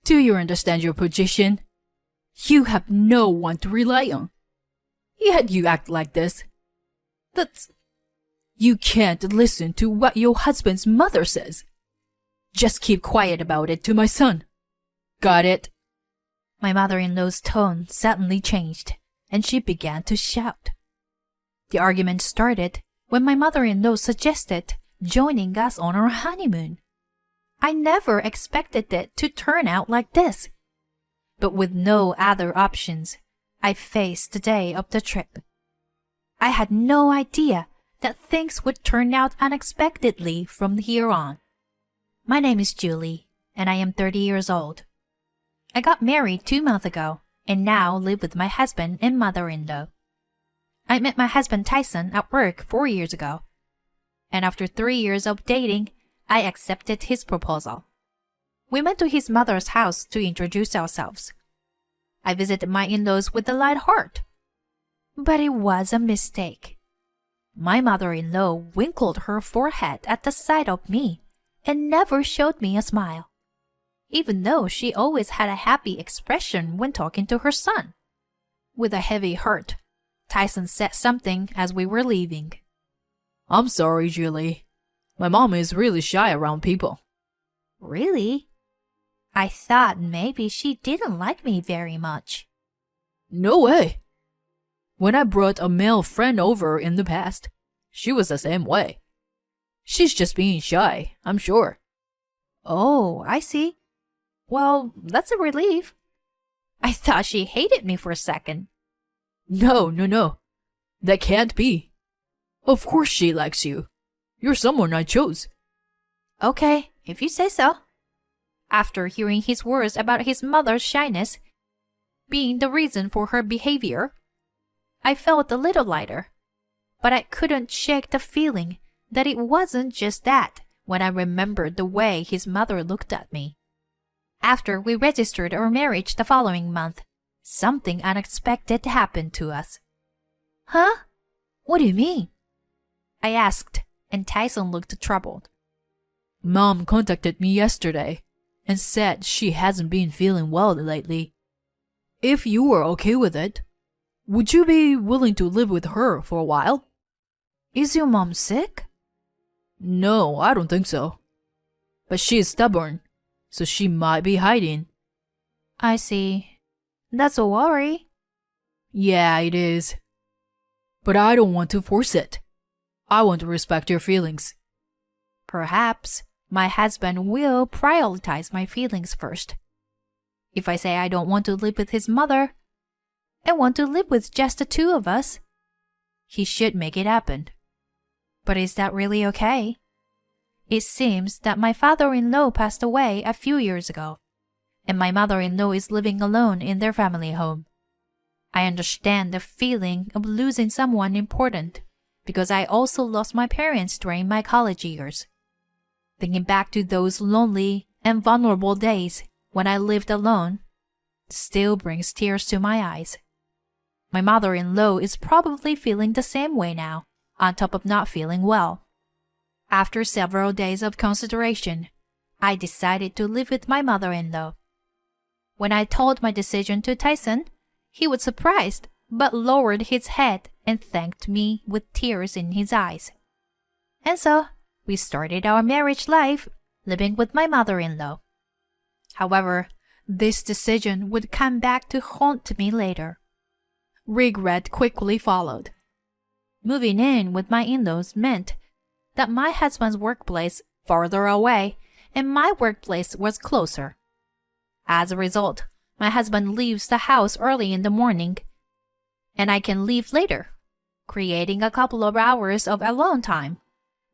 Do you understand your position? You have no one to rely on. Yet you act like this. You can't listen to what your husband's mother says. Just keep quiet about it to my son. Got it?" My mother-in-law's tone suddenly changed, and she began to shout. The argument started when my mother-in-law suggested joining us on our honeymoon. I never expected it to turn out like this. But with no other options, I faced the day of the trip. I had no idea that things would turn out unexpectedly from here on. My name is Julie, and I am 30 years old. I got married 2 months ago and now live with my husband and mother-in-law. I met my husband Tyson at work 4 years ago, and after 3 years of dating, I accepted his proposal. We went to his mother's house to introduce ourselves. I visited my in-laws with a light heart. But it was a mistake. My mother-in-law wrinkled her forehead at the sight of me and never showed me a smile, even though she always had a happy expression when talking to her son. With a heavy heart, Tyson said something as we were leaving. "I'm sorry, Julie. My mom is really shy around people." Really? I thought maybe she didn't like me very much. "No way. When I brought a male friend over in the past, she was the same way. She's just being shy, I'm sure." Oh, I see. Well, that's a relief. I thought she hated me for a second. No. That can't be. Of course she likes you. You're someone I chose." Okay, if you say so. After hearing his words about his mother's shyness being the reason for her behavior, I felt a little lighter, but I couldn't shake the feeling that it wasn't just that when I remembered the way his mother looked at me. After we registered our marriage the following month, something unexpected happened to us. Huh? What do you mean? I asked, and Tyson looked troubled. "Mom contacted me yesterday and said she hasn't been feeling well lately. If you were okay with it, would you be willing to live with her for a while?" Is your mom sick? No, I don't think so. But she is stubborn, so she might be hiding. I see. That's a worry. Yeah, it is. But I don't want to force it. I want to respect your feelings. Perhaps my husband will prioritize my feelings first. If I say I don't want to live with his mother, and want to live with just the two of us, he should make it happen. But is that really okay? It seems that my father-in-law passed away a few years ago, and my mother-in-law is living alone in their family home. I understand the feeling of losing someone important because I also lost my parents during my college years. Thinking back to those lonely and vulnerable days when I lived alone still brings tears to my eyes. My mother-in-law is probably feeling the same way now, on top of not feeling well. After several days of consideration, I decided to live with my mother-in-law. When I told my decision to Tyson, he was surprised but lowered his head and thanked me with tears in his eyes. And so, we started our marriage life, living with my mother-in-law. However, this decision would come back to haunt me later. Regret quickly followed. Moving in with my in-laws meant that my husband's workplace farther away and my workplace was closer. As a result, my husband leaves the house early in the morning, and I can leave later, creating a couple of hours of alone time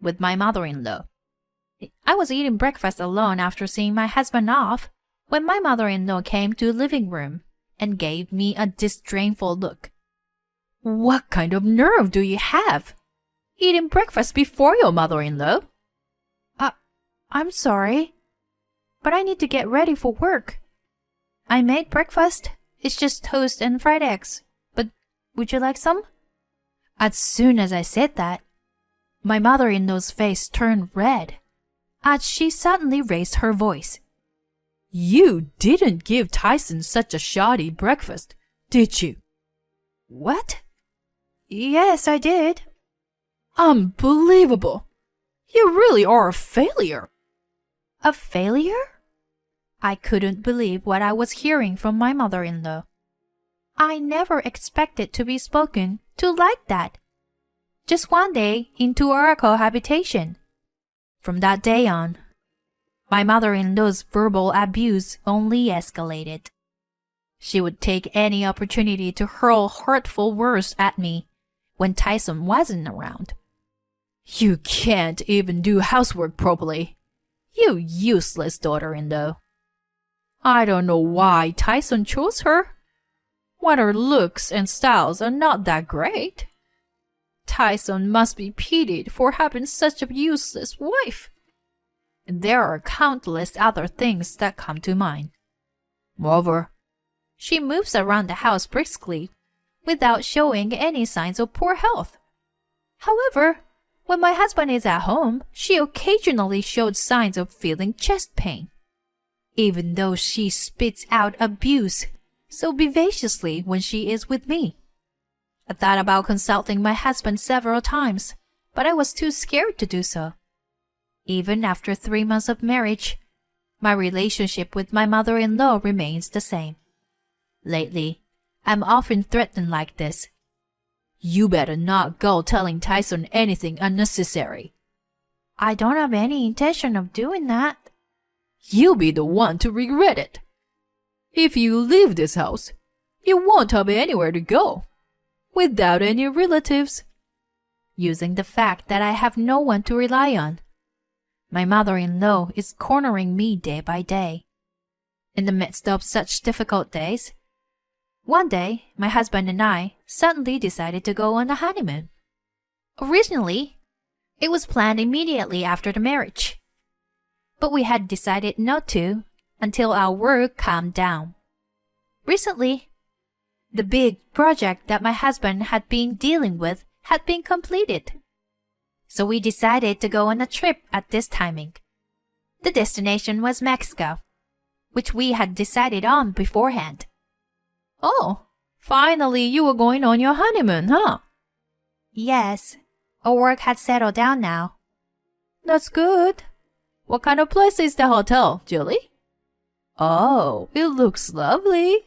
with my mother-in-law. I was eating breakfast alone after seeing my husband off when my mother-in-law came to the living room and gave me a disdainful look. "What kind of nerve do you have? Eating breakfast before your mother-in-law?" I'm sorry, but I need to get ready for work. I made breakfast. It's just toast and fried eggs. But would you like some? As soon as I said that, my mother-in-law's face turned red as she suddenly raised her voice. You didn't give Tyson such a shoddy breakfast, did you? What? Yes, I did. Unbelievable. You really are a failure. A failure? I couldn't believe what I was hearing from my mother-in-law. I never expected to be spoken to like that. Just one day into our cohabitation. From that day on, my mother-in-law's verbal abuse only escalated. She would take any opportunity to hurl hurtful words at me when Tyson wasn't around. You can't even do housework properly. You useless daughter-in-law. I don't know why Tyson chose her, when her looks and styles are not that great. Tyson must be pitied for having such a useless wife. And there are countless other things that come to mind. Moreover, she moves around the house briskly, without showing any signs of poor health. However, when my husband is at home, she occasionally showed signs of feeling chest pain, even though she spits out abuse so vivaciously when she is with me. I thought about consulting my husband several times, but I was too scared to do so. Even after 3 months of marriage, my relationship with my mother-in-law remains the same. Lately, I'm often threatened like this. You better not go telling Tyson anything unnecessary. I don't have any intention of doing that. You'll be the one to regret it. If you leave this house, you won't have anywhere to go, without any relatives. Using the fact that I have no one to rely on, my mother-in-law is cornering me day by day. In the midst of such difficult days, one day my husband and I suddenly decided to go on a honeymoon. Originally, it was planned immediately after the marriage, but we had decided not to until our work calmed down. Recently, the big project that my husband had been dealing with had been completed. So we decided to go on a trip at this timing. The destination was Mexico, which we had decided on beforehand. Oh, finally you were going on your honeymoon, huh? Yes, our work had settled down now. That's good. What kind of place is the hotel, Julie? Oh, it looks lovely.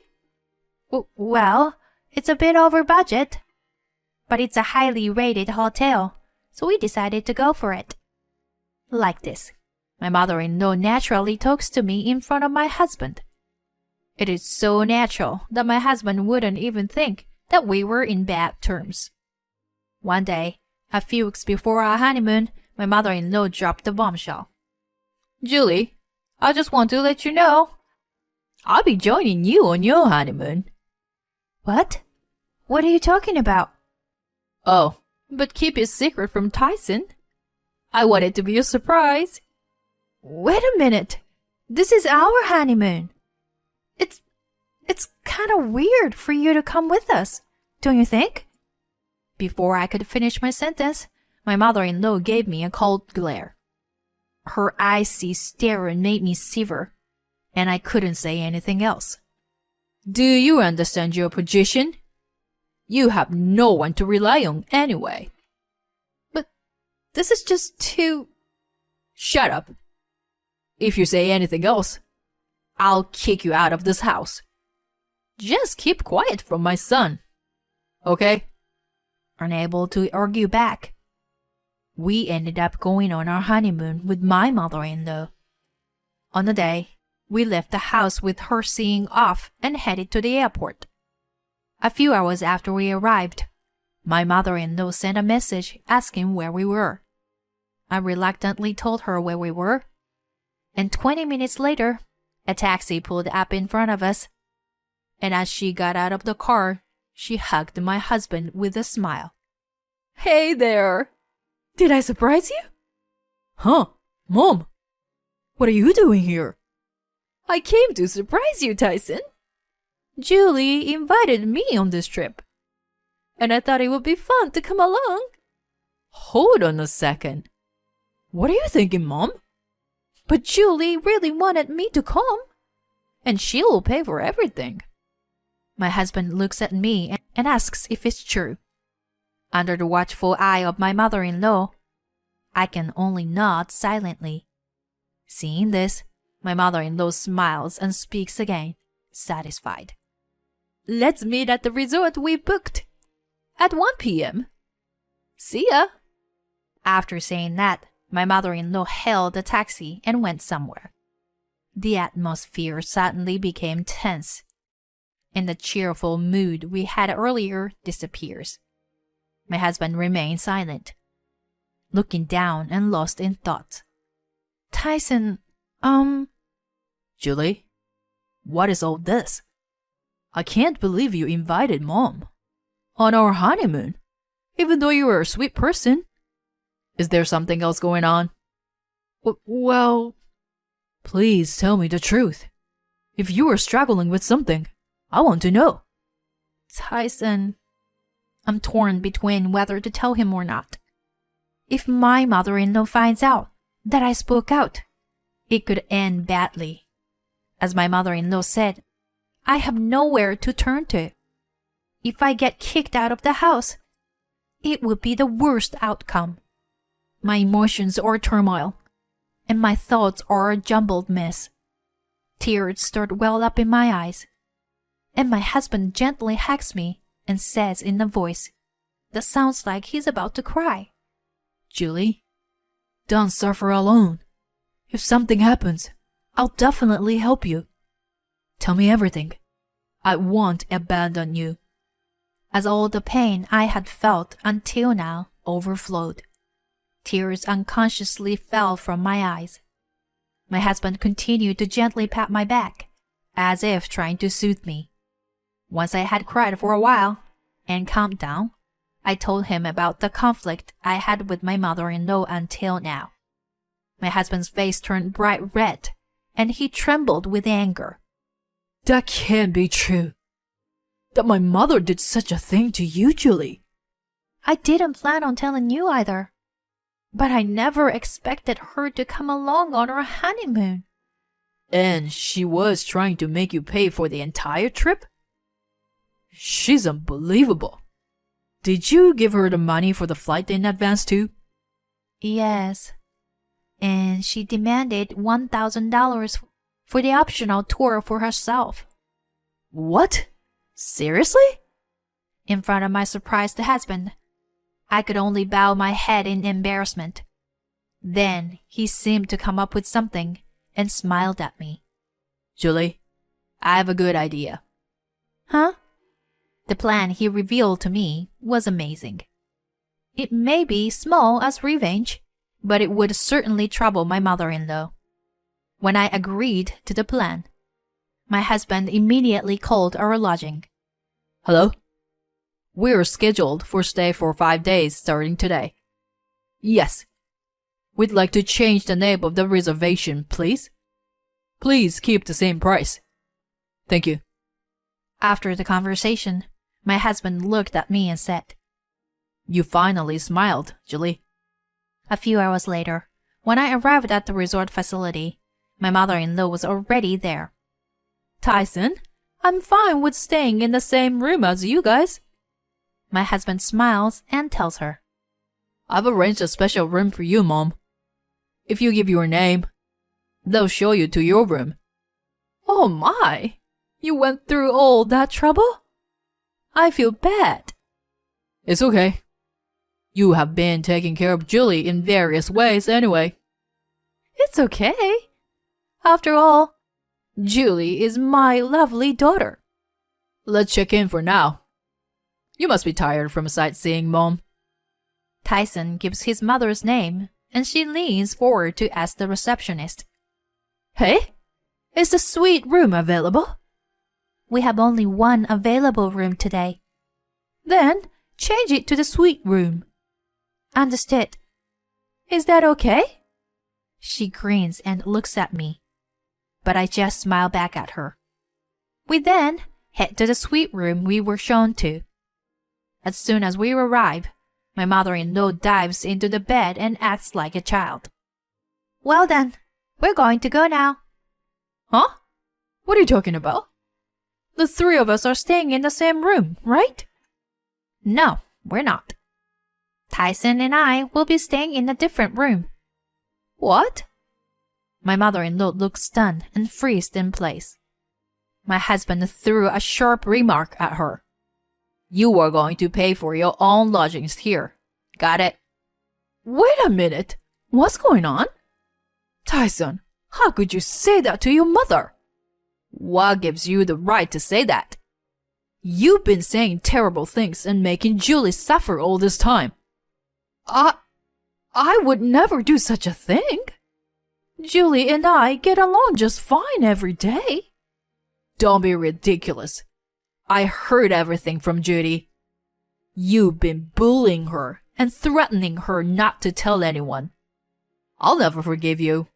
Well, it's a bit over budget, but it's a highly rated hotel, so we decided to go for it. Like this, my mother-in-law naturally talks to me in front of my husband. It is so natural that my husband wouldn't even think that we were in bad terms. One day, a few weeks before our honeymoon, my mother-in-law dropped the bombshell. Julie, I just want to let you know, I'll be joining you on your honeymoon. What? What are you talking about? Oh, but keep it secret from Tyson. I want it to be a surprise. Wait a minute. This is our honeymoon. It's kind of weird for you to come with us, don't you think? Before I could finish my sentence, my mother-in-law gave me a cold glare. Her icy stare made me shiver, and I couldn't say anything else. Do you understand your position? You have no one to rely on anyway. But this is just too... Shut up. If you say anything else, I'll kick you out of this house. Just keep quiet from my son. Okay? Unable to argue back, we ended up going on our honeymoon with my mother-in-law. On the day, we left the house with her seeing off and headed to the airport. A few hours after we arrived, my mother-in-law sent a message asking where we were. I reluctantly told her where we were, and 20 minutes later, a taxi pulled up in front of us, and as she got out of the car, she hugged my husband with a smile. Hey there! Did I surprise you? Huh, Mom? What are you doing here? I came to surprise you, Tyson. Julie invited me on this trip, and I thought it would be fun to come along. Hold on a second. What are you thinking, Mom? But Julie really wanted me to come. and she'll pay for everything. My husband looks at me and asks if it's true. Under the watchful eye of my mother-in-law, I can only nod silently. Seeing this, my mother-in-law smiles and speaks again, satisfied. Let's meet at the resort we booked. At 1 p.m. See ya. After saying that, my mother-in-law hailed a taxi and went somewhere. The atmosphere suddenly became tense, and the cheerful mood we had earlier disappears. My husband remained silent, looking down and lost in thought. Tyson, Julie, what is all this? I can't believe you invited Mom on our honeymoon, even though you were a sweet person. Is there something else going on? Well, please tell me the truth. If you are struggling with something, I want to know. Tyson, I'm torn between whether to tell him or not. If my mother-in-law finds out that I spoke out, it could end badly. As my mother-in-law said, I have nowhere to turn to. If I get kicked out of the house, it would be the worst outcome. My emotions are turmoil, and my thoughts are a jumbled mess. Tears start well up in my eyes, and my husband gently hugs me and says in a voice that sounds like he's about to cry, Julie, don't suffer alone. If something happens, I'll definitely help you. Tell me everything. I won't abandon you. As all the pain I had felt until now overflowed, tears unconsciously fell from my eyes. My husband continued to gently pat my back, as if trying to soothe me. Once I had cried for a while and calmed down, I told him about the conflict I had with my mother-in-law until now. My husband's face turned bright red, and he trembled with anger. That can't be true. That my mother did such a thing to you, Julie. I didn't plan on telling you either, but I never expected her to come along on our honeymoon. And she was trying to make you pay for the entire trip? She's unbelievable. Did you give her the money for the flight in advance too? Yes. And she demanded $1,000 for the optional tour for herself. What? Seriously? In front of my surprised husband, I could only bow my head in embarrassment. Then he seemed to come up with something and smiled at me. Julie, I have a good idea. Huh? The plan he revealed to me was amazing. It may be small as revenge, but it would certainly trouble my mother-in-law. When I agreed to the plan, my husband immediately called our lodging. Hello? We're scheduled for stay for 5 days starting today. Yes. We'd like to change the name of the reservation, please. Please keep the same price. Thank you. After the conversation, my husband looked at me and said, You finally smiled, Julie. A few hours later, when I arrived at the resort facility, my mother-in-law was already there. Tyson, I'm fine with staying in the same room as you guys. My husband smiles and tells her, I've arranged a special room for you, Mom. If you give your name, they'll show you to your room. Oh my! You went through all that trouble? I feel bad. It's okay. You have been taking care of Julie in various ways anyway. It's okay. After all, Julie is my lovely daughter. Let's check in for now. You must be tired from sightseeing, Mom. Tyson gives his mother's name, and she leans forward to ask the receptionist, Hey, is the suite room available? We have only one available room today. Then change it to the suite room. Understood. Is that okay? She grins and looks at me, but I just smile back at her. We then head to the suite room we were shown to. As soon as we arrive, my mother-in-law dives into the bed and acts like a child. Well then, we're going to go now. Huh? What are you talking about? The three of us are staying in the same room, right? No, we're not. Tyson and I will be staying in a different room. What? My mother-in-law looked stunned and freezed in place. My husband threw a sharp remark at her. You are going to pay for your own lodgings here. Got it? Wait a minute. What's going on? Tyson, how could you say that to your mother? What gives you the right to say that? You've been saying terrible things and making Julie suffer all this time. I would never do such a thing. Julie and I get along just fine every day. Don't be ridiculous. I heard everything from Judy. You've been bullying her and threatening her not to tell anyone. I'll never forgive you.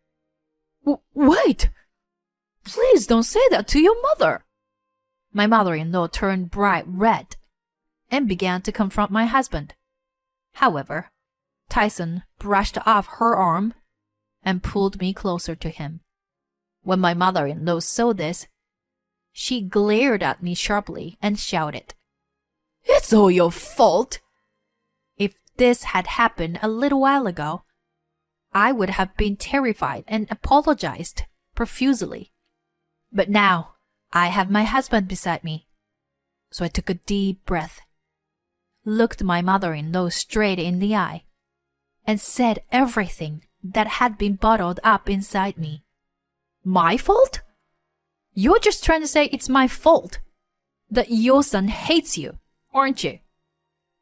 Wait! Please don't say that to your mother. My mother-in-law turned bright red and began to confront my husband. However, Tyson brushed off her arm and pulled me closer to him. When my mother-in-law saw this, she glared at me sharply and shouted, It's all your fault! If this had happened a little while ago, I would have been terrified and apologized profusely. But now, I have my husband beside me. So I took a deep breath, looked my mother-in-law straight in the eye, and said everything that had been bottled up inside me. My fault? You're just trying to say it's my fault. That your son hates you, aren't you?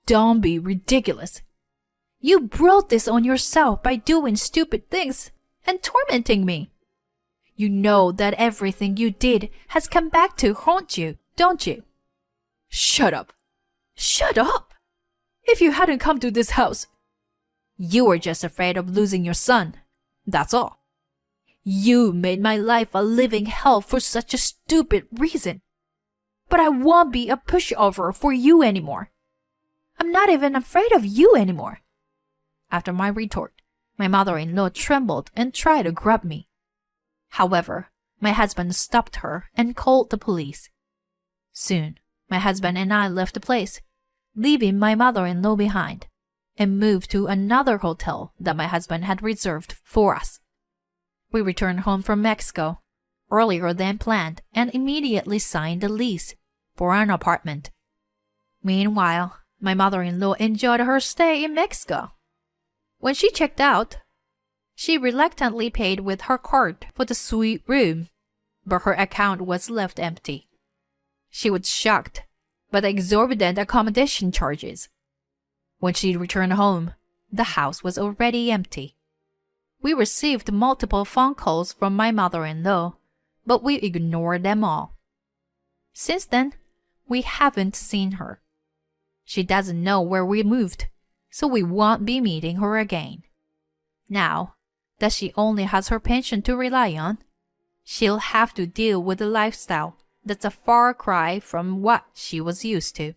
Don't be ridiculous. You brought this on yourself by doing stupid things and tormenting me. You know that everything you did has come back to haunt you, don't you? Shut up. Shut up! If you hadn't come to this house, you were just afraid of losing your son. That's all. You made my life a living hell for such a stupid reason. But I won't be a pushover for you anymore. I'm not even afraid of you anymore. After my retort, my mother-in-law trembled and tried to grab me. However, my husband stopped her and called the police. Soon, my husband and I left the place, leaving my mother-in-law behind, and moved to another hotel that my husband had reserved for us. We returned home from Mexico earlier than planned and immediately signed a lease for an apartment. Meanwhile, my mother-in-law enjoyed her stay in Mexico. When she checked out, she reluctantly paid with her card for the suite room, but her account was left empty. She was shocked by the exorbitant accommodation charges. When she returned home, the house was already empty. We received multiple phone calls from my mother-in-law, but we ignored them all. Since then, we haven't seen her. She doesn't know where we moved, so we won't be meeting her again. Now that she only has her pension to rely on, she'll have to deal with a lifestyle that's a far cry from what she was used to.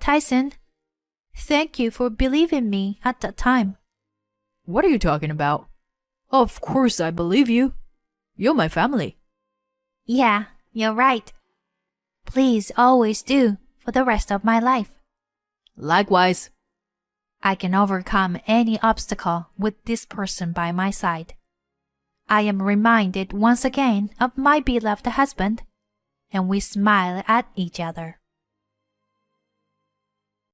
Tyson, thank you for believing me at that time. What are you talking about? Of course I believe you. You're my family. Yeah, you're right. Please always do for the rest of my life. Likewise. I can overcome any obstacle with this person by my side. I am reminded once again of my beloved husband, and we smile at each other.